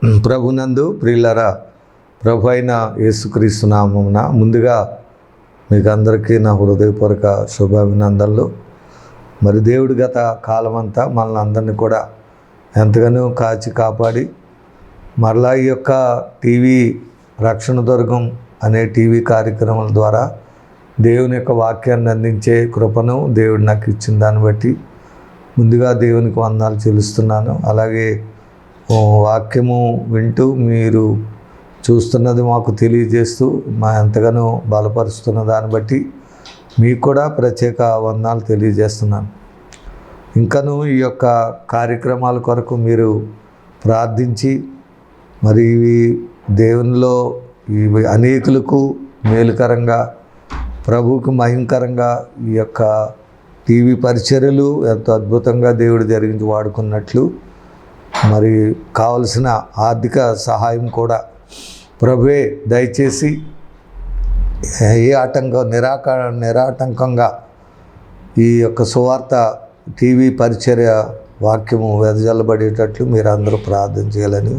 ప్రభునందు ప్రియులరా, ప్రభు అయిన యేసుక్రీస్తు నామమున ముందుగా మీకు అందరికీ నా హృదయపూర్వక శుభాభినందనలు. మరి దేవుడు గత కాలమంతా మనల్ని అందరినీ కూడా ఎంతగానో కాచి కాపాడి మరలా ఈ యొక్క టీవీ రక్షణ దుర్గం అనే టీవీ కార్యక్రమాల ద్వారా దేవుని యొక్క వాక్యాన్ని అందించే కృపను దేవుడు నాకు ఇచ్చిన దాన్ని బట్టి ముందుగా దేవునికి వందనాలు చెల్లిస్తున్నాను. అలాగే వాక్యము వింటూ మీరు చూస్తున్నది మాకు తెలియజేస్తూ మా ఎంతగానో బలపరుస్తున్న దాన్ని బట్టి మీకు కూడా ప్రత్యేక వందనాలు తెలియజేస్తున్నాను. ఇంకనూ ఈ యొక్క కార్యక్రమాల కొరకు మీరు ప్రార్థించి మరి ఇవి దేవునిలో ఇవి అనేకులకు మేలుకరంగా ప్రభువుకు మహిమకరంగా ఈ యొక్క టీవీ పరిచర్యలు ఎంతో అద్భుతంగా దేవుడు జరిగించి వాడుకున్నట్లు మరి కావలసిన ఆర్థిక సహాయం కూడా ప్రభువే దయచేసి ఏ నిరాటంకంగా ఈ యొక్క సువార్త టీవీ పరిచర్య వాక్యము వెదజల్లబడేటట్లు మీరు అందరూ ప్రార్థన చేయాలని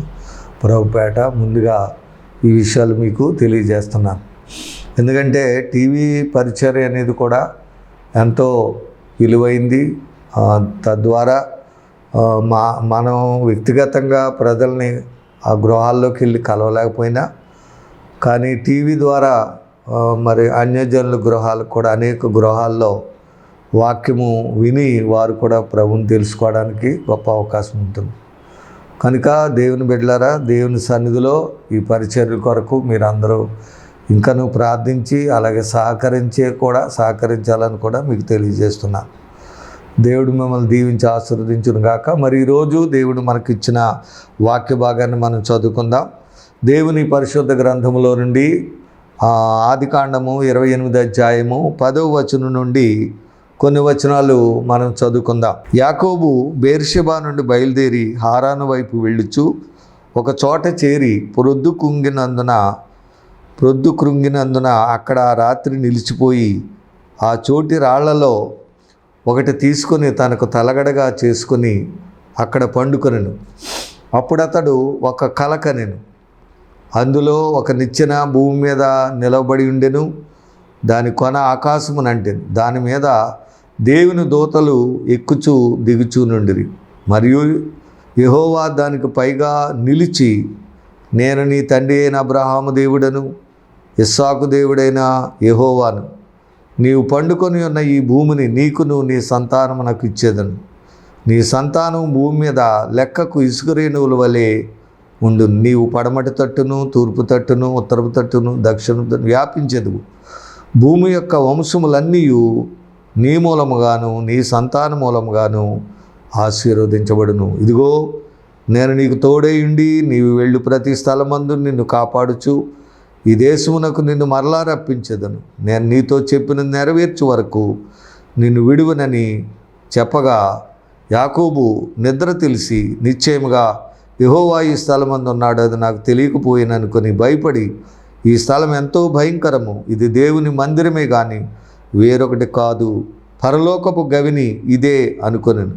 ప్రభుపేట ముందుగా ఈ విషయాలు మీకు తెలియజేస్తున్నాను. ఎందుకంటే టీవీ పరిచర్య అనేది కూడా ఎంతో విలువైంది. తద్వారా మనం వ్యక్తిగతంగా ప్రజల్ని ఆ గృహాల్లోకి వెళ్ళి కలవలేకపోయినా కానీ టీవీ ద్వారా మరి అన్యజనుల గృహాలకు కూడా అనేక గృహాల్లో వాక్యము విని వారు కూడా ప్రభువుని తెలుసుకోవడానికి గొప్ప అవకాశం ఉంటుంది. కనుక దేవుని బిడ్డలారా, దేవుని సన్నిధిలో ఈ పరిచర్య కొరకు మీరందరూ ఇంకనూ ప్రార్థించి అలాగే సహకరించాలని కూడా మీకు తెలియజేస్తున్నాను. దేవుడు మిమ్మల్ని దీవించి ఆశీర్వదించును గాక. మరి ఈరోజు దేవుడు మనకిచ్చిన వాక్య భాగాన్ని మనం చదువుకుందాం. దేవుని పరిశుద్ధ గ్రంథములో నుండి ఆదికాండము 28వ అధ్యాయము 10వ వచనం నుండి కొన్ని వచనాలు మనం చదువుకుందాం. యాకోబు బెయేర్షెబా నుండి బయలుదేరి హారాను వైపు వెళ్ళుచు ఒక చోట చేరి ప్రొద్దు కృంగినందున అక్కడ రాత్రి నిలిచిపోయి ఆ చోటి రాళ్లలో ఒకటి తీసుకొని తనకు తలగడగా చేసుకొని అక్కడ పండుకొనెను. అప్పుడు అతడు ఒక కల కనెను. అందులో ఒక నిచ్చెన భూమి మీద నిలబడి ఉండెను. దాని కొన ఆకాశమునంటెను. దాని మీద దేవుని దూతలు ఎక్కుచూ దిగుచూ నుండిరి. మరియు యెహోవా దానికి పైగా నిలిచి, నేను నీ తండ్రి అయిన అబ్రహాము దేవుడను ఇస్సాకు దేవుడైన యెహోవాను. నీవు పండుకొని ఉన్న ఈ భూమిని నీకును నీ సంతానమునకు ఇచ్చేదను. నీ సంతానం భూమి మీద లెక్కకు ఇసుక రేణువుల వలె ఉండు. నీవు పడమటి తట్టును తూర్పు తట్టును ఉత్తరపు తట్టును దక్షిణ వ్యాపించెదవు. భూమి యొక్క వంశములన్నీ నీ మూలముగాను నీ సంతాన మూలముగాను ఆశీర్వదించబడును. ఇదిగో నేను నీకు తోడై ఉండి నీవు వెళ్ళు ప్రతి స్థలమందు నిన్ను కాపాడుచు ఈ దేశమునకు నిన్ను మరలా రప్పించెదను. నేను నీతో చెప్పిన నెరవేర్చు వరకు నిన్ను విడువనని చెప్పగా యాకోబు నిద్ర తెలిసి నిశ్చయముగా యెహోవా ఈ స్థలమందు ఉన్నాడు, అది నాకు తెలియకపోయిననుకొని భయపడి ఈ స్థలం ఎంతో భయంకరము, ఇది దేవుని మందిరమే కానీ వేరొకటి కాదు, పరలోకపు గవిని ఇదే అనుకొనెను.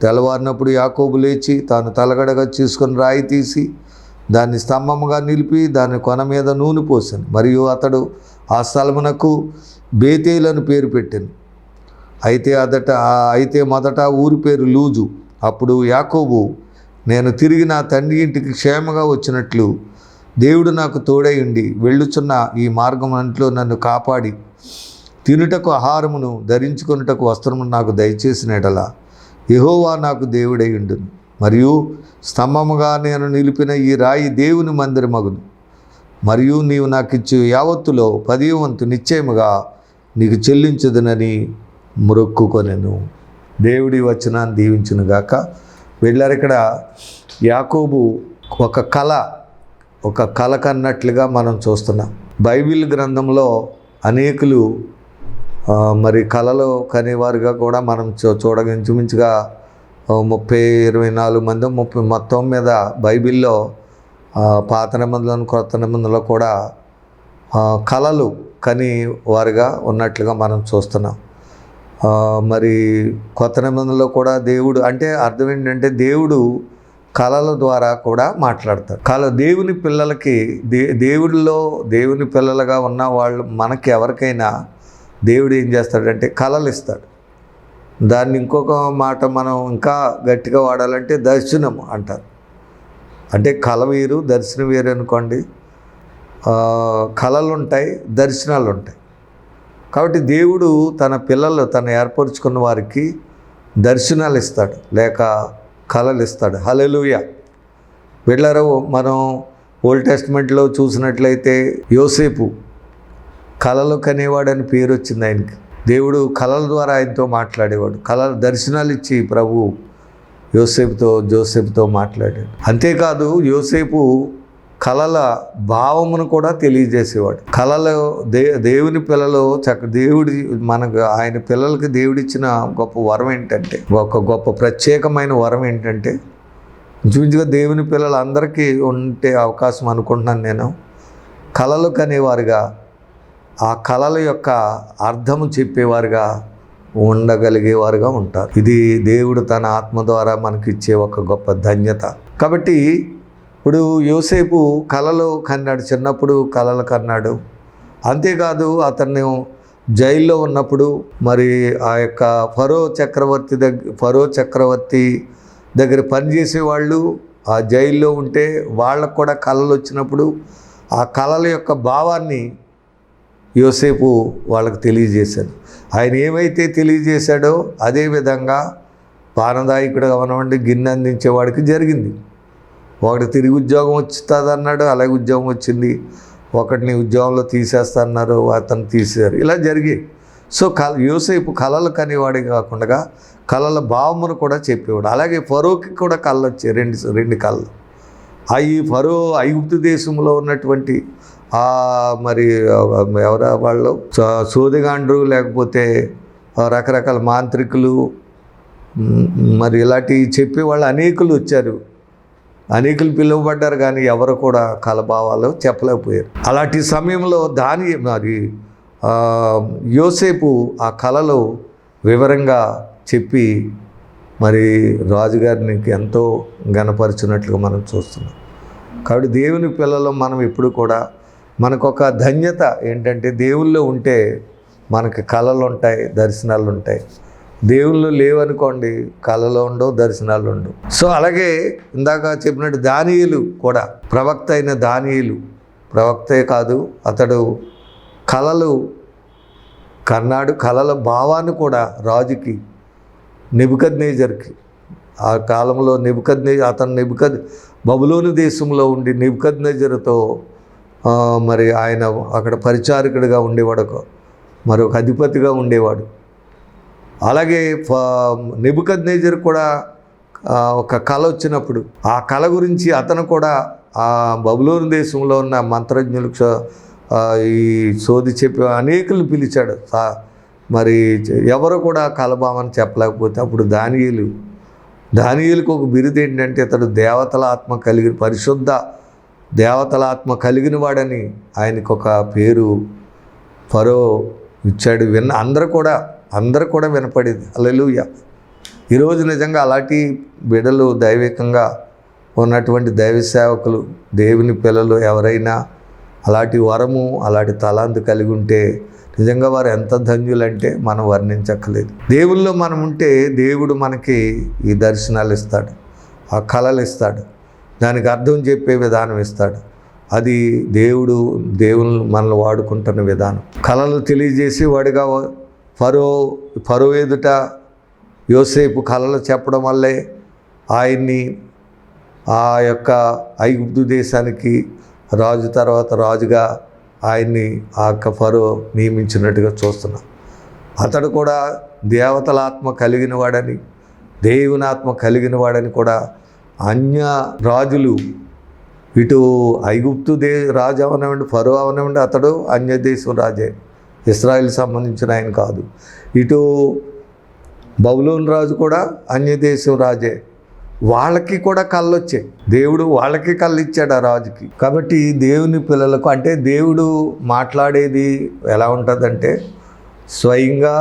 తెల్లవారినప్పుడు యాకోబు లేచి తాను తలగడగా చేసుకొని రాయి తీసి దాన్ని స్తంభముగా నిలిపి దాని కొన మీద నూనె పోసాను. మరియు అతడు ఆ స్థలమునకు బేతేలు పేరు పెట్టాను. అయితే మొదట ఊరి పేరు లూజు. అప్పుడు యాకోబు, నేను తిరిగి నా తండ్రి ఇంటికి క్షేమంగా వచ్చినట్లు దేవుడు నాకు తోడై ఉండి వెళ్ళుచున్న ఈ మార్గమంట్లో నన్ను కాపాడి తినుటకు ఆహారమును ధరించుకొనుటకు వస్త్రమును నాకు దయచేసిన ఎడల యెహోవా నాకు దేవుడై ఉండును. మరియు స్తంభముగా నేను నిలిపిన ఈ రాయి దేవుని మందిరమగును. మరియు నీవు నాకు ఇచ్చే యావత్తులో 10వ వంతు నిశ్చయముగా నీకు చెల్లించదునని మొక్కుకొనెను. దేవుడి వచనాన్ని దీవించునుగాక. వెళ్ళారు. ఇక్కడ యాకోబు ఒక కల కన్నట్లుగా మనం చూస్తున్నాం. బైబిల్ గ్రంథంలో అనేకులు మరి కళలు కనేవారుగా కూడా మనం చూడగా ఇంచుమించుగా 24 మంది మొత్తం మీద బైబిల్లో పాత నిబంధనలు కొత్త నిబంధనలో కూడా కళలు కని వారుగా ఉన్నట్లుగా మనం చూస్తున్నాం. మరి కొత్త నిబంధనలో కూడా దేవుడు అంటే అర్థం ఏంటంటే దేవుడు కళల ద్వారా కూడా మాట్లాడతాడు. దేవుని పిల్లలకి దేవుని పిల్లలుగా ఉన్న వాళ్ళు మనకి ఎవరికైనా దేవుడు ఏం చేస్తాడంటే కళలు ఇస్తాడు. దాన్ని ఇంకొక మాట మనం ఇంకా గట్టిగా వాడాలంటే దర్శనం అంటారు. అంటే కళ వేరు, దర్శనం వేరు అనుకోండి. కళలు ఉంటాయి, దర్శనాలు ఉంటాయి. కాబట్టి దేవుడు తను ఏర్పరచుకున్న వారికి దర్శనాలు ఇస్తాడు, లేక కళలు ఇస్తాడు. హల్లెలూయా. వీళ్ళారా, మనం ఓల్డ్ టెస్ట్మెంట్లో చూసినట్లయితే యోసేపు కళలు కనేవాడని పేరు వచ్చింది ఆయనకి. దేవుడు కళల ద్వారా ఆయనతో మాట్లాడేవాడు. దర్శనాలు ఇచ్చి ప్రభు జోసేపుతో మాట్లాడాడు. అంతేకాదు యోసేపు కళల భావమును కూడా తెలియజేసేవాడు. కళలో దేవుని పిల్లలు ఆయన పిల్లలకి దేవుడిచ్చిన గొప్ప వరం ఏంటంటే, ఒక గొప్ప ప్రత్యేకమైన వరం ఏంటంటే, ఇంచుమించుగా దేవుని పిల్లలు అందరికీ ఉంటే అవకాశం అనుకుంటున్నాను నేను, కళలు కనేవారుగా, ఆ కళల యొక్క అర్థము చెప్పేవారుగా ఉండగలిగేవారుగా ఉంటారు. ఇది దేవుడు తన ఆత్మ ద్వారా మనకిచ్చే ఒక గొప్ప ధన్యత. కాబట్టి ఇప్పుడు యోసేపు కళలు కన్నాడు, చిన్నప్పుడు కళలు కన్నాడు. అంతేకాదు అతన్ని జైల్లో ఉన్నప్పుడు మరి ఆ యొక్క ఫరో చక్రవర్తి దగ్గర పనిచేసేవాళ్ళు ఆ జైల్లో ఉంటే వాళ్ళకు కూడా కళలు వచ్చినప్పుడు ఆ కళల యొక్క భావాన్ని యోసేపు వాళ్ళకి తెలియజేశాడు. ఆయన ఏమైతే తెలియజేశాడో అదేవిధంగా పానదాయకుడుగా ఉన్నవాడిని గిన్నె అందించేవాడికి జరిగింది. ఒకటి తిరిగి ఉద్యోగం వస్తుంది అన్నాడు, అలాగే ఉద్యోగం వచ్చింది. ఒకటిని ఉద్యోగంలో తీసేస్తాన్నారు, అతను తీసేశారు. ఇలా జరిగాయి. సో యోసేపు కళలు కనేవాడే కాకుండా కళల భావమును కూడా చెప్పేవాడు. అలాగే ఫరోకి కూడా కళ్ళు వచ్చాయి, రెండు కళ్ళు. ఈ ఫరో ఐగుప్తు దేశంలో ఉన్నటువంటి మరి వాళ్ళు సోదిగాండ్రు, లేకపోతే రకరకాల మాంత్రికులు, మరి ఇలాంటివి చెప్పేవాళ్ళు అనేకులు వచ్చారు. అనేకులు పిలువబడ్డారు, కానీ ఎవరు కూడా కలభావాలు చెప్పలేకపోయారు. అలాంటి సమయంలో యోసేపు ఆ కళలు వివరంగా చెప్పి మరి రాజుగారికి ఎంతో ఘనపరిచినట్లుగా మనం చూస్తున్నాం. కాబట్టి దేవుని పిల్లలు మనం ఎప్పుడు కూడా మనకొక ధన్యత ఏంటంటే, దేవుల్లో ఉంటే మనకి కళలు ఉంటాయి, దర్శనాలు ఉంటాయి. దేవుళ్ళు లేవనుకోండి, కళలు ఉండవు, దర్శనాలు ఉండవు. సో అలాగే ఇందాక చెప్పినట్టు దానియేలు కూడా, ప్రవక్త అయిన దానియేలు ప్రవక్తే కాదు, అతడు కళలు కన్నాడు. కళల భావాన్ని కూడా రాజుకి, నెబుకద్నెజర్కి, ఆ కాలంలో బబులోను దేశంలో ఉండి నెబుకద్నెజరుతో మరి ఆయన అక్కడ పరిచారకుడిగా ఉండేవాడు, మరొక అధిపతిగా ఉండేవాడు. అలాగే నెబుకద్నెజర్ కూడా ఒక కళ వచ్చినప్పుడు ఆ కళ గురించి అతను కూడా ఆ బబులోను దేశంలో ఉన్న మంత్రజ్ఞులకు ఈ సోది చెప్పి అనేకులు పిలిచాడు. మరి ఎవరు కూడా కలభామని చెప్పలేకపోతే అప్పుడు దానియేలుకు ఒక బిరుదు ఏంటంటే, ఇతడు పరిశుద్ధ దేవతల ఆత్మ కలిగిన వాడని ఆయనకు ఒక పేరు ఫరో ఇచ్చాడు. అందరూ కూడా వినపడేది. హల్లెలూయా. ఈరోజు నిజంగా అలాంటి బిడ్డలు, దైవికంగా ఉన్నటువంటి దైవ సేవకులు, దేవుని పిల్లలు ఎవరైనా అలాంటి వరము, అలాంటి తలాంతు కలిగి ఉంటే నిజంగా వారు ఎంత ధన్యులంటే మనం వర్ణించక్కలేదు. దేవుల్లో మనం ఉంటే దేవుడు మనకి ఈ దర్శనాలు ఇస్తాడు, ఆ కళలు ఇస్తాడు, దానికి అర్థం చెప్పే విధానం ఇస్తాడు. అది దేవుని మనల్ని వాడుకుంటున్న విధానం. కళలు తెలియజేసి వాడిగా ఫరో ఎదుట యోసేపు కళలు చెప్పడం వల్లే ఆయన్ని ఆ యొక్క ఐగుప్తు దేశానికి రాజు తర్వాత రాజుగా ఆయన్ని ఆ ఫరో నియమించినట్టుగా చూస్తున్నాం. అతడు కూడా దేవతల ఆత్మ కలిగిన వాడని, దేవుని ఆత్మ కలిగిన వాడని కూడా అన్య రాజులు, ఇటు ఐగుప్తు రాజు అవనివ్వండి, ఫరో అవనివ్వండి, అతడు అన్య దేశం రాజే, ఇశ్రాయేల్ సంబంధించిన ఆయన కాదు. ఇటు బబులోను రాజు కూడా అన్య దేశం రాజే. వాళ్ళకి కూడా కళ్ళు వచ్చాయి. దేవుడు వాళ్ళకి కళ్ళు ఇచ్చాడు ఆ రాజుకి. కాబట్టి దేవుని పిల్లలకు, అంటే దేవుడు మాట్లాడేది ఎలా ఉంటుందంటే, స్వయంగా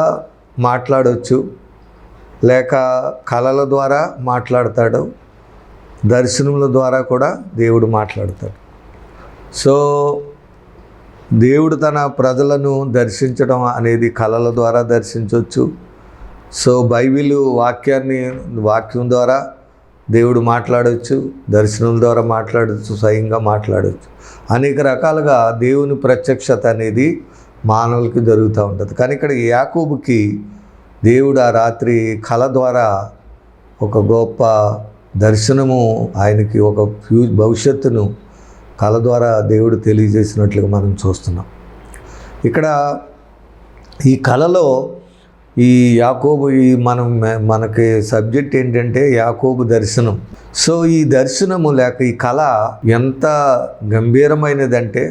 మాట్లాడవచ్చు, లేక కళల ద్వారా మాట్లాడతాడు, దర్శనముల ద్వారా కూడా దేవుడు మాట్లాడతాడు. సో దేవుడు తన ప్రజలను దర్శించడం అనేది కళల ద్వారా దర్శించవచ్చు. సో బైబిల్ వాక్యం ద్వారా దేవుడు మాట్లాడవచ్చు, దర్శనం ద్వారా మాట్లాడవచ్చు, స్వయంగా మాట్లాడవచ్చు. అనేక రకాలుగా దేవుని ప్రత్యక్షత అనేది మానవులకి జరుగుతూ ఉంటుంది. కానీ ఇక్కడ యాకోబుకి దేవుడు ఆ రాత్రి కళ ద్వారా ఒక గొప్ప దర్శనము, ఆయనకి ఒక భవిష్యత్తును కళ ద్వారా దేవుడు తెలియజేసినట్లుగా మనం చూస్తున్నాం. ఇక్కడ ఈ కళలో ఈ యాకోబు మనకి సబ్జెక్ట్ ఏంటంటే యాకోబు దర్శనం. సో ఈ దర్శనము లేక ఈ కళ ఎంత గంభీరమైనదంటే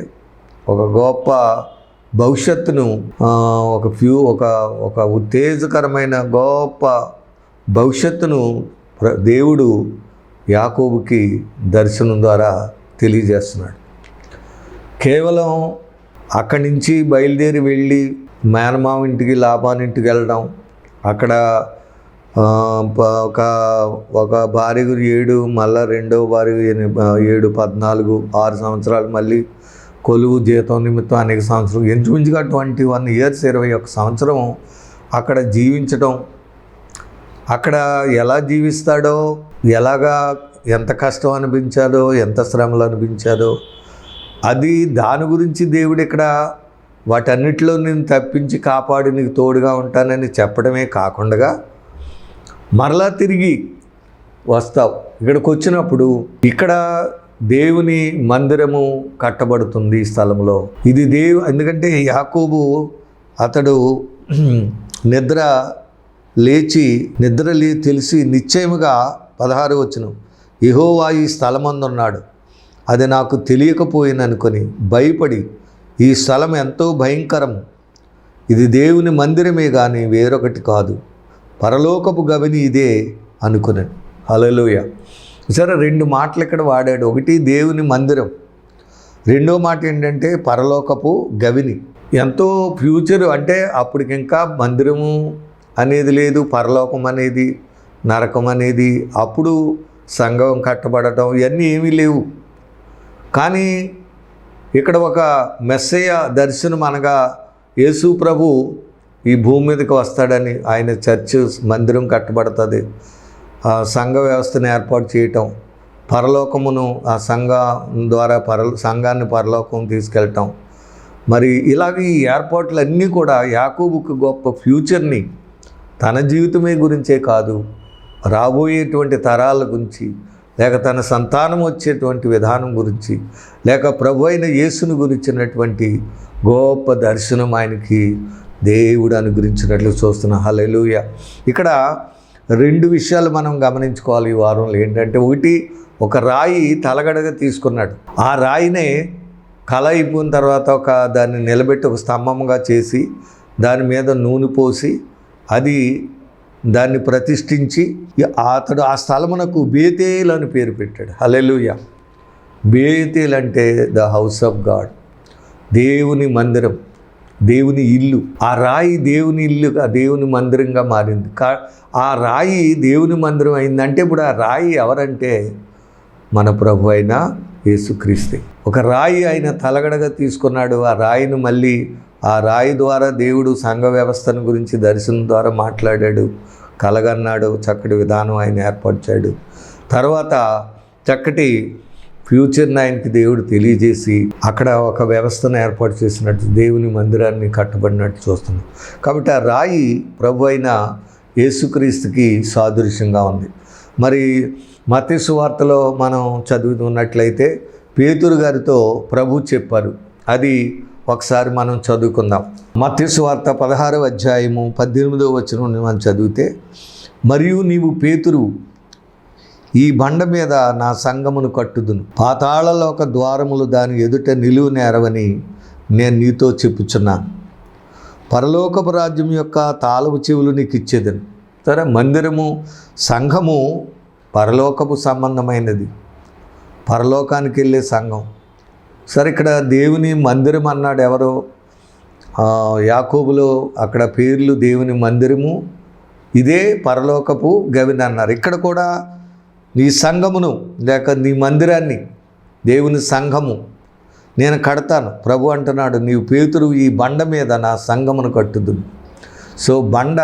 ఒక గొప్ప భవిష్యత్తును, ఒక ఉత్తేజకరమైన గొప్ప భవిష్యత్తును దేవుడు యాకోబుకి దర్శనం ద్వారా తెలియజేస్తున్నాడు. కేవలం అక్కడి నుంచి బయలుదేరి వెళ్ళి మేనమామ ఇంటికి, లాబానింటికి వెళ్ళడం, అక్కడ ఒక భార్య 7, మళ్ళీ రెండవ భార్య 7, 14, 6 సంవత్సరాలు, మళ్ళీ కొలువు జీతం నిమిత్తం అనేక సంవత్సరాలు, ఇంచుమించుగా 21 years 21 సంవత్సరం అక్కడ జీవించడం, అక్కడ ఎలా జీవిస్తాడో, ఎంత కష్టం అనిపించాడో, ఎంత శ్రమలు అనిపించాడో, దాని గురించి దేవుడు ఇక్కడ వాటన్నిటిలో నేను తప్పించి కాపాడి నీకు తోడుగా ఉంటానని చెప్పడమే కాకుండా మరలా తిరిగి వస్తావు. ఇక్కడికి వచ్చినప్పుడు ఇక్కడ దేవుని మందిరము కట్టబడుతుంది ఈ స్థలంలో. ఇది ఎందుకంటే యాకోబు అతడు నిద్ర తెలిసి నిశ్చయముగా 16వ వచనం, యెహోవా ఈ స్థలమందున్నాడు, అది నాకు తెలియకపోయిననుకొని భయపడి, ఈ స్థలం ఎంతో భయంకరము, ఇది దేవుని మందిరమే కానీ వేరొకటి కాదు, పరలోకపు గవిని ఇదే అనుకున్నాను. హల్లెలూయా. సరే, 2 మాటలు ఇక్కడ వాడాడు. ఒకటి దేవుని మందిరం, రెండో మాట ఏంటంటే పరలోకపు గవిని. ఎంతో ఫ్యూచర్, అంటే అప్పటికి ఇంకా మందిరము అనేది లేదు, పరలోకం అనేది, నరకం అనేది, అప్పుడు సంఘం కట్టబడటం ఇవన్నీ ఏమీ లేవు. కానీ ఇక్కడ ఒక మెస్సయ్య దర్శనం అనగా యేసు ప్రభు ఈ భూమి మీదకి వస్తాడని, ఆయన చర్చ్ మందిరం కట్టబడుతుంది, సంఘ వ్యవస్థను ఏర్పాటు చేయటం, పరలోకమును ఆ సంఘం ద్వారా సంఘాన్ని పరలోకం తీసుకెళ్ళటం, మరి ఇలాగ ఈ ఏర్పాట్లన్నీ కూడా యాకోబుకు గొప్ప ఫ్యూచర్ని, తన జీవితమే గురించే కాదు, రాబోయేటువంటి తరాల గురించి, లేక తన సంతానం వచ్చేటువంటి విధానం గురించి, లేక ప్రభు అయిన యేసుని గురించినటువంటి గొప్ప దర్శనం ఆయనకి దేవుడు అనుగ్రహించినట్లు చూస్తున్నాం. హల్లెలూయా. ఇక్కడ 2 విషయాలు మనం గమనించుకోవాలి ఈ వారంలో. ఏంటంటే, ఒకటి, ఒక రాయి తలగడగా తీసుకున్నాడు. ఆ రాయినే కళ అయిపోయిన తర్వాత దాన్ని నిలబెట్టి ఒక స్తంభంగా చేసి దాని మీద నూనె పోసి దాన్ని ప్రతిష్ఠించి అతడు ఆ స్థలమునకు బేతేల్ అని పేరు పెట్టాడు. హల్లెలూయా. బేతేల్ అంటే ద హౌస్ ఆఫ్ గాడ్, దేవుని మందిరం, దేవుని ఇల్లు. ఆ రాయి దేవుని ఇల్లుగా, దేవుని మందిరంగా మారింది. ఆ రాయి దేవుని మందిరం అయిందంటే ఇప్పుడు ఆ రాయి ఎవరంటే మన ప్రభు అయిన యేసుక్రీస్తే. ఒక రాయి ఆయన తలగడగా తీసుకున్నాడు. ఆ రాయిని మళ్ళీ ఆ రాయి ద్వారా దేవుడు సంఘ వ్యవస్థను గురించి దర్శనం ద్వారా మాట్లాడాడు, కలగన్నాడు, చక్కటి విధానం ఆయన ఏర్పరిచాడు. తర్వాత చక్కటి ఫ్యూచర్ని ఆయనకి దేవుడు తెలియజేసి అక్కడ ఒక వ్యవస్థను ఏర్పాటు చేసినట్టు, దేవుని మందిరాన్ని కట్టబడినట్టు చూస్తున్నాం. కాబట్టి ఆ రాయి ప్రభు అయిన యేసుక్రీస్తుకి సాదృశ్యంగా ఉంది. మరి మత్తయి సువార్తలో మనం చదువుతున్నట్లయితే పేతురు గారితో ప్రభు చెప్పారు. అది ఒకసారి మనం చదువుకుందాం. మత్తయి సువార్త 16వ అధ్యాయము 18వ వచనం మనం చదివితే, మరియు నీవు పేతురు, ఈ బండ మీద నా సంఘమును కట్టుదును, పాతాళలోక ద్వారములు దాని ఎదుట నిలువు నేరవని నేను నీతో చెప్పుచున్నాను. పరలోకపు రాజ్యం యొక్క తాళపు చెవులు నీకు ఇచ్చేదను. సరే, మందిరము, సంఘము పరలోకపు సంబంధమైనది, పరలోకానికి వెళ్ళే సంఘం. సరే, ఇక్కడ దేవుని మందిరం అన్నాడు ఎవరో, యాకోబులో అక్కడ పేర్లు దేవుని మందిరము, ఇదే పరలోకపు గవిని అన్నారు. ఇక్కడ కూడా నీ సంఘమును లేక నీ మందిరాన్ని, దేవుని సంఘము నేను కడతాను. ప్రభు అంటున్నాడు, నీవు పేతురు ఈ బండ మీద నా సంఘమును కట్టుదును. సో బండ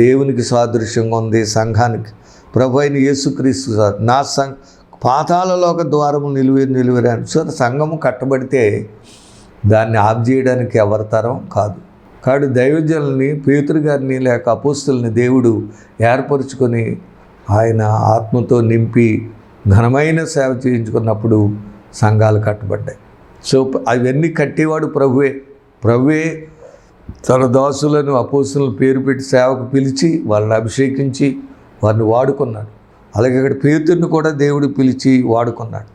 దేవునికి సాదృశ్యంగా ఉంది, సంఘానికి. ప్రభు అయిన యేసుక్రీస్తు నా పాతాళలోక ద్వారము నిలువరాను. సో సంఘము కట్టబడితే దాన్ని ఆఫ్ చేయడానికి ఎవరి తరం కాదు. కాబట్టి దైవజనుల్ని, పేతురు గారిని లేక అపోస్తుల్ని దేవుడు ఏర్పరచుకొని ఆయన ఆత్మతో నింపి ఘనమైన సేవ చేయించుకున్నప్పుడు సంఘాలు కట్టబడ్డాయి. సో అవన్నీ కట్టేవాడు ప్రభువే తన దాసులను అపోస్తులను పేరు పెట్టి సేవకు పిలిచి వాళ్ళని అభిషేకించి వారిని వాడుకున్నాడు. అలాగే ఇక్కడ పేతురుని కూడా దేవుడు పిలిచి వాడుకున్నాడు.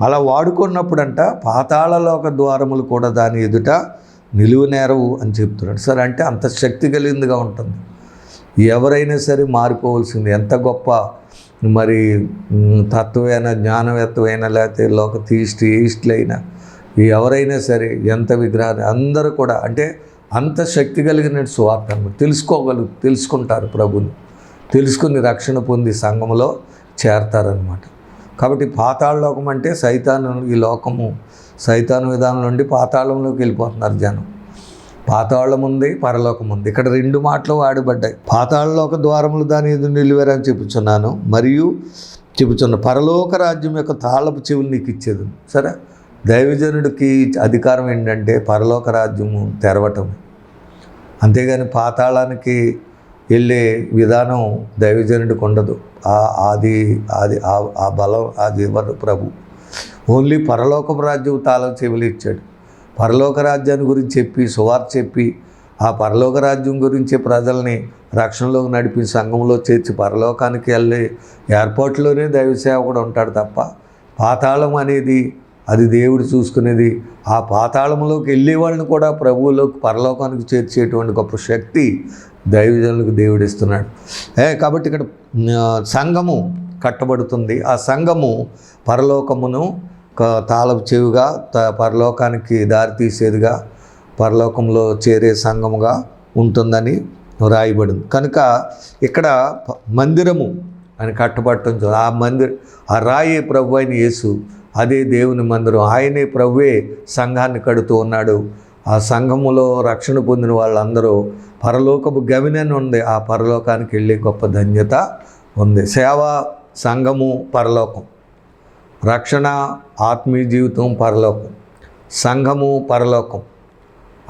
అలా వాడుకున్నప్పుడంట పాతాళలోక ద్వారములు కూడా దాని ఎదుట నిలువనేరవు అని చెప్తున్నాడు. సరే, అంటే అంత శక్తి కలిగిందిగా ఉంటుంది. ఎవరైనా సరే మారిపోవలసింది. ఎంత గొప్ప మరి తత్వమైనా, జ్ఞానవేత్తమైనా, లేకపోతే లోక ఈస్ట్లైనా ఎవరైనా సరే, ఎంత విగ్రహాన్ని అందరూ కూడా అంటే అంత శక్తి కలిగిన సువార్తను తెలుసుకుంటారు. ప్రభుని తెలుసుకుని రక్షణ పొంది సంఘములో చేరతారనమాట. కాబట్టి పాతాళలోకం అంటే సైతాను, ఈ లోకము సైతాను విధానం నుండి పాతాళంలోకి వెళ్ళిపోతున్నారు జనం. పాతాళం ఉంది, పరలోకం ఉంది. ఇక్కడ రెండు మాటలు వాడబడ్డాయి. పాతాళలోక ద్వారములు దాని ఎదురు నిలువరని చెప్పుచున్నాను, మరియు చెప్పుచున్న పరలోక రాజ్యం యొక్క తాళపు చెవులు నీకు ఇచ్చేది. సరే, దైవజనుడికి అధికారం ఏంటంటే పరలోక రాజ్యము తెరవటం. అంతేగాని పాతాళానికి వెళ్ళే విధానం దైవజనుడికి ఉండదు. అది ఆ బలం అది ఇవ్వదు ప్రభు. ఓన్లీ పరలోకపు రాజ్యం తాళం చెవులు ఇచ్చాడు. పరలోక రాజ్యాన్ని గురించి చెప్పి, సువార్త చెప్పి, ఆ పరలోక రాజ్యం గురించి ప్రజల్ని రక్షణలోకి నడిపి సంఘంలో చేర్చి పరలోకానికి వెళ్ళే ఏర్పాటులోనే దైవ సేవకుడు ఉంటాడు తప్ప, పాతాళం అనేది అది దేవుడు చూసుకునేది. ఆ పాతాళంలోకి వెళ్ళే వాళ్ళని కూడా ప్రభువులోకి పరలోకానికి చేర్చేటువంటి గొప్ప శక్తి దైవజనులకు దేవుడు ఇస్తున్నాడు. కాబట్టి ఇక్కడ సంఘము కట్టబడుతుంది. ఆ సంఘము పరలోకమును తాళపు చెవిగా, పరలోకానికి దారితీసేదిగా, పరలోకంలో చేరే సంఘముగా ఉంటుందని రాయబడింది. కనుక ఇక్కడ మందిరము అని కట్టబడటం, ఆ రాయే ప్రభు అయిన యేసు, అదే దేవుని మందిరం. ఆయనే ప్రభువే సంఘాన్ని కడుతూ ఉన్నాడు. ఆ సంఘములో రక్షణ పొందిన వాళ్ళందరూ పరలోకపు గవినని ఉంది. ఆ పరలోకానికి వెళ్ళే గొప్ప ధన్యత ఉంది. సేవ, సంఘము, పరలోకం. రక్షణ, ఆత్మీయ జీవితం, పరలోకం. సంఘము, పరలోకం.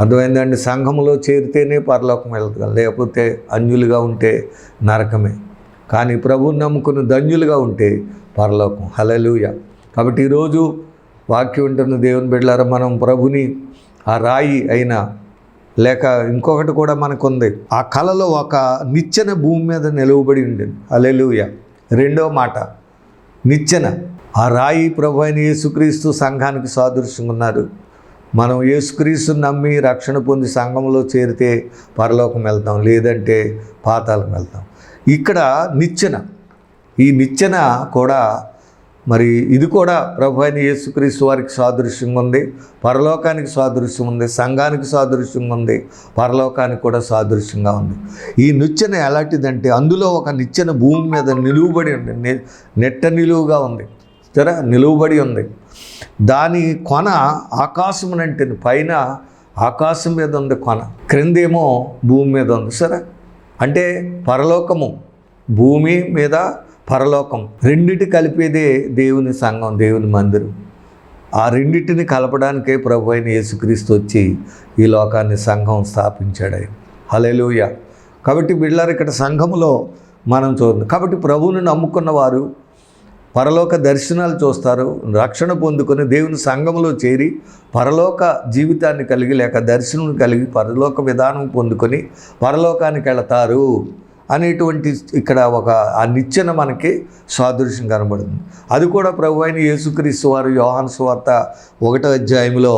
అర్థమైందండి? సంఘములో చేరితేనే పరలోకం వెళ్తాం, లేకపోతే అన్యులుగా ఉంటే నరకమే. కానీ ప్రభువుని నమ్ముకుని ధన్యులుగా ఉంటే పరలోకం. హల్లెలూయా. కాబట్టి ఈరోజు వాక్యం వింటున్న దేవుని బిడ్డలారా, మనం ప్రభుని ఆ రాయి అయినా లేక ఇంకొకటి కూడా మనకుంది. ఆ కళలో ఒక నిచ్చెన భూమి మీద నిలువబడి ఉండేది. హల్లెలూయా. రెండో మాట నిచ్చెన. ఆ రాయి ప్రభు అయిన యేసుక్రీస్తు సంఘానికి సాదృశ్యంగా ఉన్నారు. మనం యేసుక్రీస్తుని నమ్మి రక్షణ పొంది సంఘంలో చేరితే పరలోకం వెళ్తాం, లేదంటే పాతాళం వెళ్తాం. ఇక్కడ నిచ్చెన, ఈ నిచ్చెన కూడా మరి ఇది కూడా ప్రభు అయిన యేసుక్రీస్తు వారికి సాదృశ్యంగా ఉంది, పరలోకానికి సాదృశ్యం ఉంది, సంఘానికి సాదృశ్యంగా ఉంది, పరలోకానికి కూడా సాదృశ్యంగా ఉంది. ఈ నిచ్చెన ఎలాంటిదంటే అందులో ఒక నిచ్చెన భూమి మీద నిలువబడి ఉంది, నెట్ట నిలువుగా ఉంది. సరే, నిలువబడి ఉంది. దాని కొన ఆకాశమునంటే పైన ఆకాశం మీద ఉంది కొన, క్రిందేమో భూమి మీద ఉంది. సరే, అంటే పరలోకము, భూమి మీద పరలోకం రెండిటి కలిపేదే దేవుని సంఘం, దేవుని మందిరం. ఆ రెండింటిని కలపడానికే ప్రభు అయిన యేసుక్రీస్తు వచ్చి ఈ లోకాన్ని సంఘం స్థాపించాడు ఆయన. హల్లెలూయా. కాబట్టి బిడ్డలారా, ఇక్కడ సంఘములో మనం చూద్దాం. కాబట్టి ప్రభువుని నమ్ముకున్న వారు పరలోక దర్శనాలు చూస్తారు, రక్షణ పొందుకొని దేవుని సంఘములో చేరి పరలోక జీవితాన్ని కలిగి లేక దర్శనం కలిగి పరలోక విధానం పొందుకొని పరలోకానికి వెళతారు అనేటువంటి ఇక్కడ ఒక ఆ నిచ్చెన మనకి సాదృశ్యం కనబడుతుంది. అది కూడా ప్రభు అయిన యేసుక్రీస్తు వారు యోహాను సువార్త 1వ అధ్యాయంలో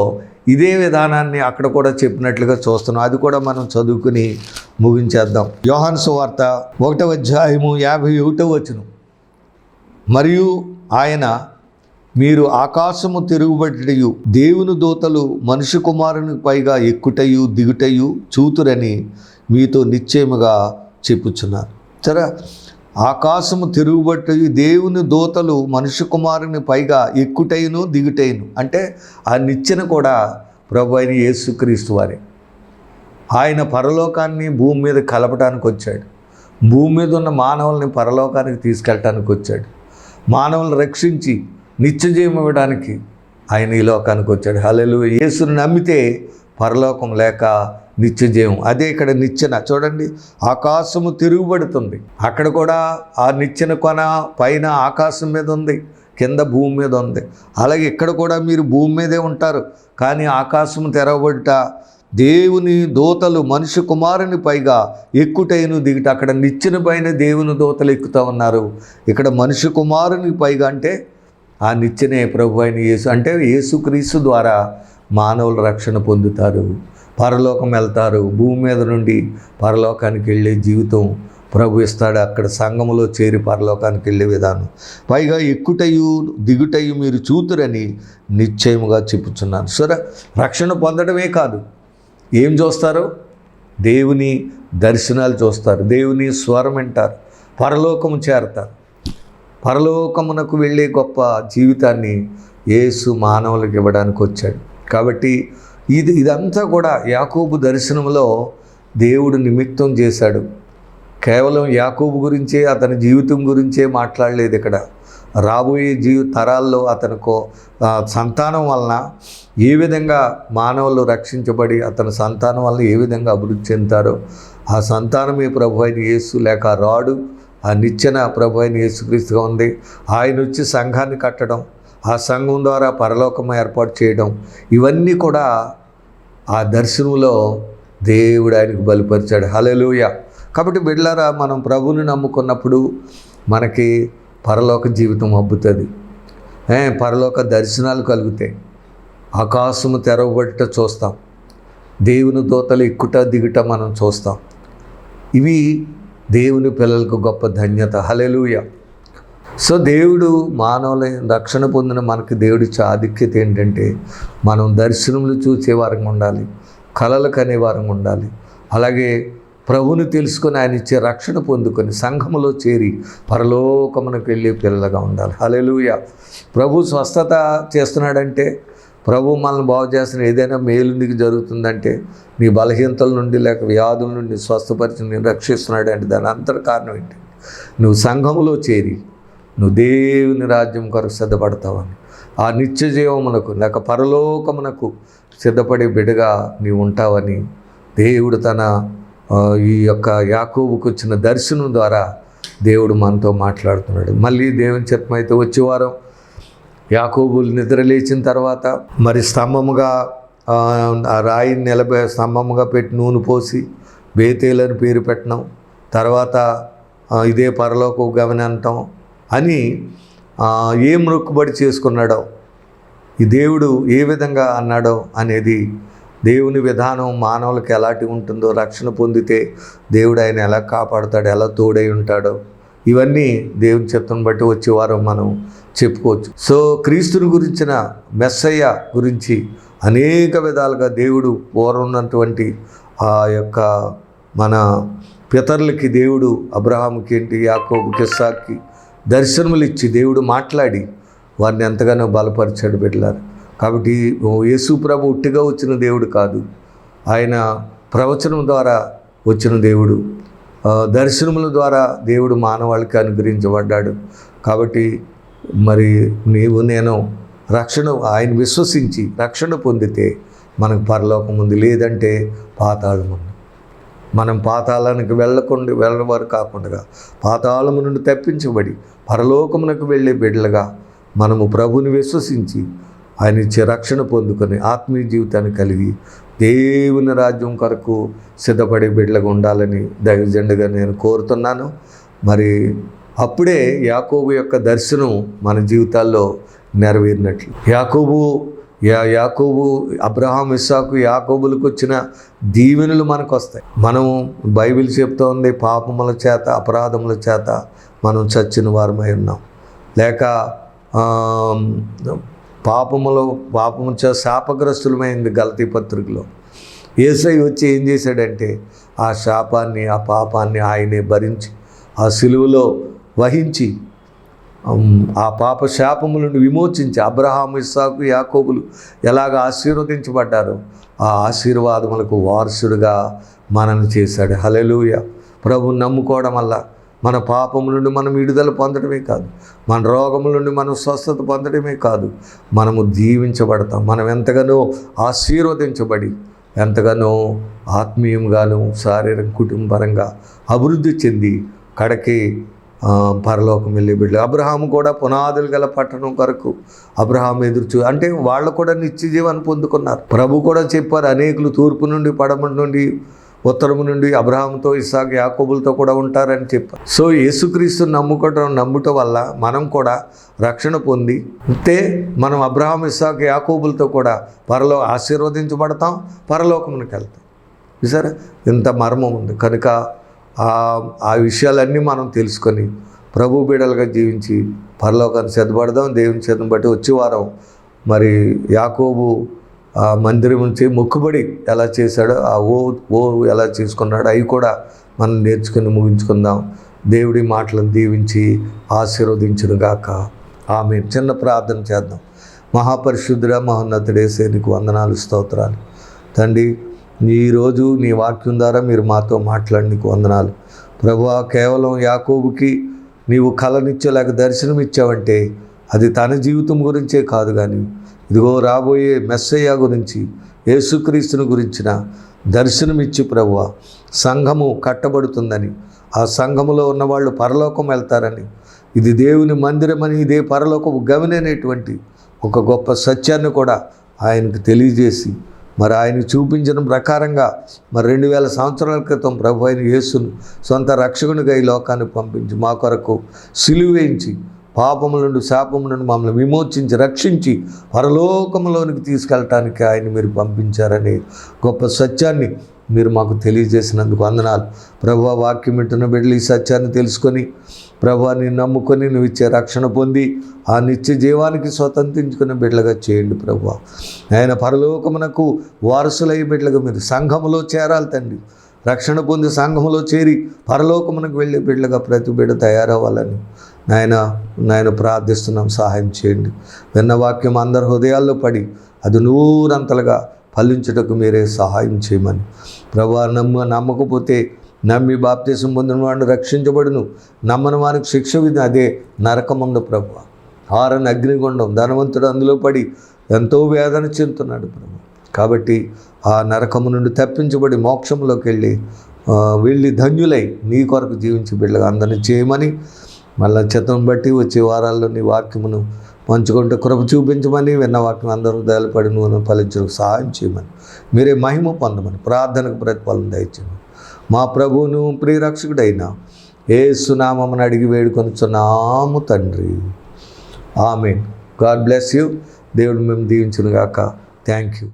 ఇదే విధానాన్ని అక్కడ కూడా చెప్పినట్లుగా చూస్తున్నాం. అది కూడా మనం చదువుకుని ముగించేద్దాం. యోహాను సువార్త 1వ అధ్యాయము 51వ వచనం. మరియు ఆయన, మీరు ఆకాశము తిరుగుబడియు దేవుని దూతలు మనుష్య కుమారుని పైగా ఎక్కుటయు దిగుటయు చూతురని మీతో నిశ్చయముగా చెప్పుచున్నారు. సరే, ఆకాశము తిరుగుబట్టి దేవుని దూతలు మనుష్య కుమారుని పైగా ఎక్కుటైను దిగుటైను. అంటే ఆ నిచ్చెన కూడా ప్రభు అయిన యేసుక్రీస్తు వారే. ఆయన పరలోకాన్ని భూమి మీద కలపడానికి వచ్చాడు. భూమి మీద ఉన్న మానవుల్ని పరలోకానికి తీసుకెళ్ళటానికి వచ్చాడు. మానవులను రక్షించి నిత్యజీవం ఇవ్వడానికి ఆయన ఈ లోకానికి వచ్చాడు. హల్లెలూయా. యేసుని నమ్మితే పరలోకం లేక నిత్యజీవం. అదే ఇక్కడ నిచ్చెన చూడండి, ఆకాశము తిరుగుబడుతుంది. అక్కడ కూడా ఆ నిచ్చెన కొన పైన ఆకాశం మీద ఉంది, కింద భూమి మీద ఉంది. అలాగే ఇక్కడ కూడా మీరు భూమి మీదే ఉంటారు, కానీ ఆకాశము తెరవబడుట దేవుని దూతలు మనుష్య కుమారుని పైగా ఎక్కుటైను దిగుట. అక్కడ నిచ్చెన పైన దేవుని దూతలు ఎక్కుతూ ఉన్నారు. ఇక్కడ మనుష్య కుమారుని పైగా అంటే ఆ నిచ్చెనే ప్రభు అయిన యేసు. అంటే యేసుక్రీస్తు ద్వారా మానవులు రక్షణ పొందుతారు, పరలోకం వెళ్తారు. భూమి మీద నుండి పరలోకానికి వెళ్ళే జీవితం ప్రభు ఇస్తాడు. అక్కడ సంఘములో చేరి పరలోకానికి వెళ్ళే విధానం. పైగా ఎక్కుటయు దిగుటయు మీరు చూతురని నిశ్చయముగా చెప్పుచున్నాను. సరే, రక్షణ పొందడమే కాదు, ఏం చూస్తారు? దేవుని దర్శనాలు చూస్తారు, దేవుని స్వరం వింటారు, పరలోకము చేరతారు. పరలోకమునకు వెళ్ళే గొప్ప జీవితాన్ని యేసు మానవులకు ఇవ్వడానికి వచ్చాడు. కాబట్టి ఇదంతా కూడా యాకోబు దర్శనంలో దేవుడు నిమిత్తం చేశాడు. కేవలం యాకోబు గురించే, అతని జీవితం గురించే మాట్లాడలేదు. ఇక్కడ రాబోయే తరాల్లో అతనికో సంతానం వలన ఏ విధంగా మానవులు రక్షించబడి అతని సంతానం వలన ఏ విధంగా అభివృద్ధి చెందుతారో ఆ సంతానమే ప్రభు అయిన యేసు, లేక రాడు ఆ నిచ్చెన ప్రభు అయిన యేసుక్రీస్తుగా ఉంది. ఆయన వచ్చి సంఘాన్ని కట్టడం, ఆ సంఘం ద్వారా పరలోకం ఏర్పాటు చేయడం, ఇవన్నీ కూడా ఆ దర్శనంలో దేవుడు ఆయనకు బయలుపరిచాడు. హల్లెలూయా. కాబట్టి బిడ్డలారా, మనం ప్రభువుని నమ్ముకున్నప్పుడు మనకి పరలోక జీవితం అబ్బుతుంది, పరలోక దర్శనాలు కలుగుతాయి, ఆకాశము తెరవబడుట చూస్తాం, దేవుని దూతలు ఎక్కుట దిగుట మనం చూస్తాం. ఇవి దేవుని పిల్లలకు గొప్ప ధన్యత. హల్లెలూయా. సో దేవుడు మానవుల రక్షణ పొందిన మనకి దేవుడిచ్చే ఆధిక్యత ఏంటంటే మనం దర్శనములు చూసే వారంగా ఉండాలి, కలలు కనే వారంగా ఉండాలి. అలాగే ప్రభువుని తెలుసుకొని ఆయన ఇచ్చే రక్షణ పొందుకొని సంఘములో చేరి పరలోకమునకు వెళ్ళే పిల్లలుగా ఉండాలి. హల్లెలూయా. ప్రభు స్వస్థత చేస్తున్నాడంటే, ప్రభు మనల్ని బాగు చేస్తున్న ఏదైనా మేలు నీకు జరుగుతుందంటే, నీ బలహీనతల నుండి లేక వ్యాధుల నుండి స్వస్థపరిచి నేను రక్షిస్తున్నాడు అంటే దాని అంతటి కారణం ఏంటి? నువ్వు సంఘములో చేరి నువ్వు దేవుని రాజ్యం కొరకు సిద్ధపడతావని, ఆ నిత్య జీవమునకు లేక పరలోకమునకు సిద్ధపడే బిడ్డగా నీవు ఉంటావని దేవుడు తన ఈ యొక్క యాకోబుకు వచ్చిన దర్శనం ద్వారా దేవుడు మనతో మాట్లాడుతున్నాడు. మళ్ళీ దేవుని చిత్తమైతే వచ్చే వారం యాకోబులు నిద్ర లేచిన తర్వాత మరి స్తంభముగా ఆ రాయిని స్తంభముగా పెట్టి నూనె పోసి బేతేలని పేరు పెట్టడం, తర్వాత ఇదే పరలోక గమని అంటాం అని ఏం మొక్కుబడి చేసుకున్నాడో, ఈ దేవుడు ఏ విధంగా అన్నాడో అనేది, దేవుని విధానం మానవులకు ఎలాంటి ఉంటుందో, రక్షణ పొందితే దేవుడు ఆయన ఎలా కాపాడుతాడో, ఎలా తోడై ఉంటాడో, ఇవన్నీ దేవుని చిత్తం బట్టి వచ్చే వారం మనం చెప్పుకోవచ్చు. సో క్రీస్తుని గురించిన మెస్సయ్య గురించి అనేక విధాలుగా దేవుడు పూర్వం ఉన్నటువంటి ఆ యొక్క మన పితరులకి దేవుడు అబ్రహాముకి ఏంటి, యాకోబుకి, ఇస్సాక్కి దర్శనములు ఇచ్చి దేవుడు మాట్లాడి వారిని ఎంతగానో బలపరిచాడు బిడ్డలారు. కాబట్టి యేసు ప్రభు ఉట్టిగా వచ్చిన దేవుడు కాదు, ఆయన ప్రవచనం ద్వారా వచ్చిన దేవుడు, దర్శనముల ద్వారా దేవుడు మానవాళికి అనుగ్రహించబడ్డాడు. కాబట్టి మరి నేను రక్షణ ఆయన విశ్వసించి రక్షణ పొందితే మనకు పరలోకం ఉంది, లేదంటే పాతాళం ఉంది. మనం పాతాళానికి వెళ్ళవారు కాకుండా పాతాళము నుండి తప్పించబడి పరలోకమునకు వెళ్ళే బిడ్డలుగా మనము ప్రభుని విశ్వసించి ఆయన ఇచ్చే రక్షణ పొందుకొని ఆత్మీయ జీవితాన్ని కలిగి దేవుని రాజ్యం కొరకు సిద్ధపడే బిడ్డలుగా ఉండాలని దైవజనుడిగా నేను కోరుతున్నాను. మరి అప్పుడే యాకోబు యొక్క దర్శనం మన జీవితాల్లో నెరవేరినట్లు. యాకోబు అబ్రహాం, ఇస్సాకు, యాకోబులకు వచ్చిన దీవెనలు మనకు వస్తాయి. మనం బైబిల్ చెప్తూ ఉంది, పాపముల చేత అపరాధముల చేత మనం చచ్చిన వారమై ఉన్నాం, లేక పాపము చేత శాపగ్రస్తులమైంది గలతీ పత్రికలో. యేసయ్య వచ్చి ఏం చేశాడంటే ఆ శాపాన్ని, ఆ పాపాన్ని ఆయనే భరించి ఆ సిలువలో వహించి ఆ పాప శాపముల నుండి విమోచించి అబ్రహాము, ఇస్సాకు, యాకోబులు ఎలాగ ఆశీర్వదించబడ్డారో ఆ ఆశీర్వాదములకు వారసుడుగా మనల్ని చేశాడు. హల్లెలూయా. ప్రభువుని నమ్ముకోవడం వల్ల మన పాపముల నుండి మనం విడుదల పొందడమే కాదు, మన రోగముల నుండి మనం స్వస్థత పొందడమే కాదు, మనము దీవించబడతాం. మనం ఎంతగానో ఆశీర్వదించబడి ఎంతగానో ఆత్మీయంగాను శారీరక కుటుంబపరంగా అభివృద్ధి చెంది కడకి పరలోకం వెళ్ళే బిడ్డలు. అబ్రహాము కూడా పునాదులు గల పట్టణం కొరకు అబ్రహాం ఎదుర్చు అంటే వాళ్ళు కూడా నిత్య జీవాన్ని పొందుకున్నారు. ప్రభు కూడా చెప్పారు, అనేకులు తూర్పు నుండి, పడమటి నుండి, ఉత్తరము నుండి అబ్రహాముతో, ఇస్సాకు, యాకోబులతో కూడా ఉంటారని చెప్పారు. సో యేసుక్రీస్తుని నమ్ముట వల్ల మనం కూడా రక్షణ పొంది అంతే మనం అబ్రహాం, ఇస్సాకు, యాకోబులతో కూడా ఆశీర్వదించబడతాం, పరలోకమునికి వెళ్తాం. చూసారా, ఇంత మర్మం ఉంది. కనుక ఆ విషయాలన్నీ మనం తెలుసుకొని ప్రభు బిడ్డలుగా జీవించి పరలోకాన్ని సిద్ధపడదాం. దేవుని చేతను బట్టి వచ్చే వారం మరి యాకోబు మందిరం నుంచి మొక్కుబడి ఎలా చేశాడో, ఆ ఓ ఎలా చేసుకున్నాడో అవి కూడా మనం నేర్చుకుని ముగించుకుందాం. దేవుడి మాటలను దీవించి ఆశీర్వదించునుగాక. ఆమె చిన్న ప్రార్థన చేద్దాం. మహాపరిశుద్ధుడా, మహోన్నతుడే, నీకు వందనాలు, స్తోత్రాలు తండ్రి. ఈరోజు నీ వాక్యం ద్వారా మీరు మాతో మాట్లాడి నీకు వందనాలు ప్రభువా. కేవలం యాకోబుకి నీవు కలనిచ్చలేక దర్శనం ఇచ్చావంటే అది తన జీవితం గురించే కాదు, కానీ ఇదిగో రాబోయే మెస్సయ్య గురించి, యేసుక్రీస్తుని గురించిన దర్శనం ఇచ్చి ప్రభువా, సంఘము కట్టబడుతుందని, ఆ సంఘములో ఉన్నవాళ్ళు పరలోకం వెళ్తారని, ఇది దేవుని మందిరమని, ఇదే పరలోకపు గమని అనేటువంటి ఒక గొప్ప సత్యాన్ని కూడా ఆయనకు తెలియజేసి మరి ఆయన చూపించిన ప్రకారంగా మరి 2000 సంవత్సరాల క్రితం ప్రభు అయిన యేసును సొంత రక్షకునిగా ఈ లోకాన్ని పంపించి మా కొరకు సిలువ వేయించి పాపముల నుండి, శాపముల నుండి మమ్మల్ని విమోచించి రక్షించి పరలోకములోనికి తీసుకెళ్ళటానికి ఆయన మీరు పంపించారనే గొప్ప సత్యాన్ని మీరు మాకు తెలియజేసినందుకు వందనాలు ప్రభువా. వాక్యం వింటున్న బిడ్డలు ఈ సత్యాన్ని తెలుసుకొని ప్రభువా నిన్ను నమ్ముకొని నువ్వు ఇచ్చే రక్షణ పొంది ఆ నిత్య జీవానికి స్వతంత్రించుకున్న బిడ్డలుగా చేయండి ప్రభువా. ఆయన పరలోకమునకు వారసులయ్యే బిడ్డలుగా మీరు సంఘములో చేరాలి తండ్రి. రక్షణ పొంది సంఘములో చేరి పరలోకమునకు వెళ్ళే బిడ్డలుగా ప్రతి బిడ్డ తయారవ్వాలని నాయన ప్రార్థిస్తున్నాం. సహాయం చేయండి. విన్న వాక్యం అందరి హృదయాల్లో పడి అది నూరంతలుగా ఫలించుటకు మీరే సహాయం చేయమని ప్రభువా. నమ్మకపోతే నమ్మి బాప్తిసం పొందిన వాడిని రక్షించబడును, నమ్మని వారికి శిక్ష విధి అదే నరకముందు ప్రభువా. ఆరని అగ్నిగుండం, ధనవంతుడు అందులో పడి ఎంతో వేదన చెందుతున్నాడు ప్రభు. కాబట్టి ఆ నరకము నుండి తప్పించబడి మోక్షంలోకి వెళ్ళి ధన్యులై నీ కొరకు జీవించి బిడ్డగా అందరినీ చేయమని, మళ్ళా చిత్తం బట్టి వచ్చే వారాల్లో నీ వాక్యమును పంచుకుంటూ కృప చూపించమని, విన్న వాక్యం అందరూ దయపడి నువ్వు ఫలించడానికి సహాయం చేయమని, మీరే మహిమ పొందమని, ప్రార్థనకు ప్రతిఫలం దయచేయమని మా ప్రభువును ప్రియరక్షకుడైన యేసు నామమున అడిగి వేడుకొనుచున్నాము తండ్రి. ఆమేన్. God bless you. దేవుడు మేము దీవించును గాక. Thank you.